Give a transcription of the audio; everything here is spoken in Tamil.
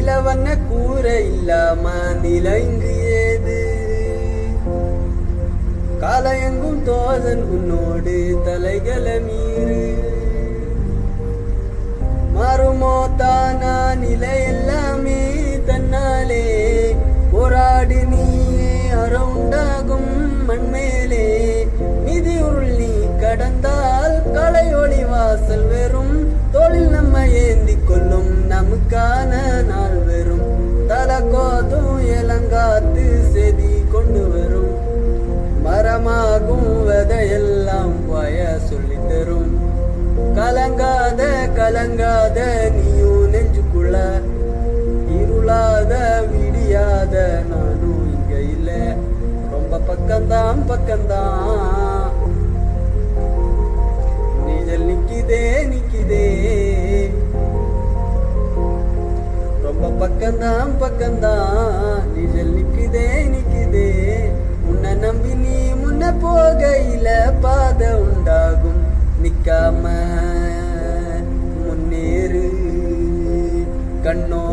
நிலவண்ண கூரை இல்லாம நில இங்கு ஏது காலையெங்கும் தோதன் உன்னோடு தலைகளை மீறு மாறுமோ தானா நிலை எல்லாமே தன்னாலே போராடி நீயே அறவுண்டாகும் மண்மேலே மிதி உருள் நீ கடந்தால் களையொளி வாசல் வெறும் தோளில் நம்ம ஏந்தி கொள்ளும் நமக்கான நாள் வெறும் தலக்கோதும் இளங்காத்து செதி கொண்டு வரும் மரமாகும் விதையெல்லாம் வய சொல்லி தரும் கலங்காத கலங்காத நீயும் நெஞ்சுக்குள்ள இருளாத விடியாத நானும் இங்க இல்ல ரொம்ப பக்கம்தான் பக்கம்தான் நீஜல் நிக்கிதே நிக்கிதே ரொம்ப பக்கம்தான் பக்கம்தான் நீஜல் நிக்கிதே நிக்கிதே உன்னை நம்பி நீ முன்ன போகையில பாத உண்டாகும் நிக்காம முன்னேறு கண்ணோ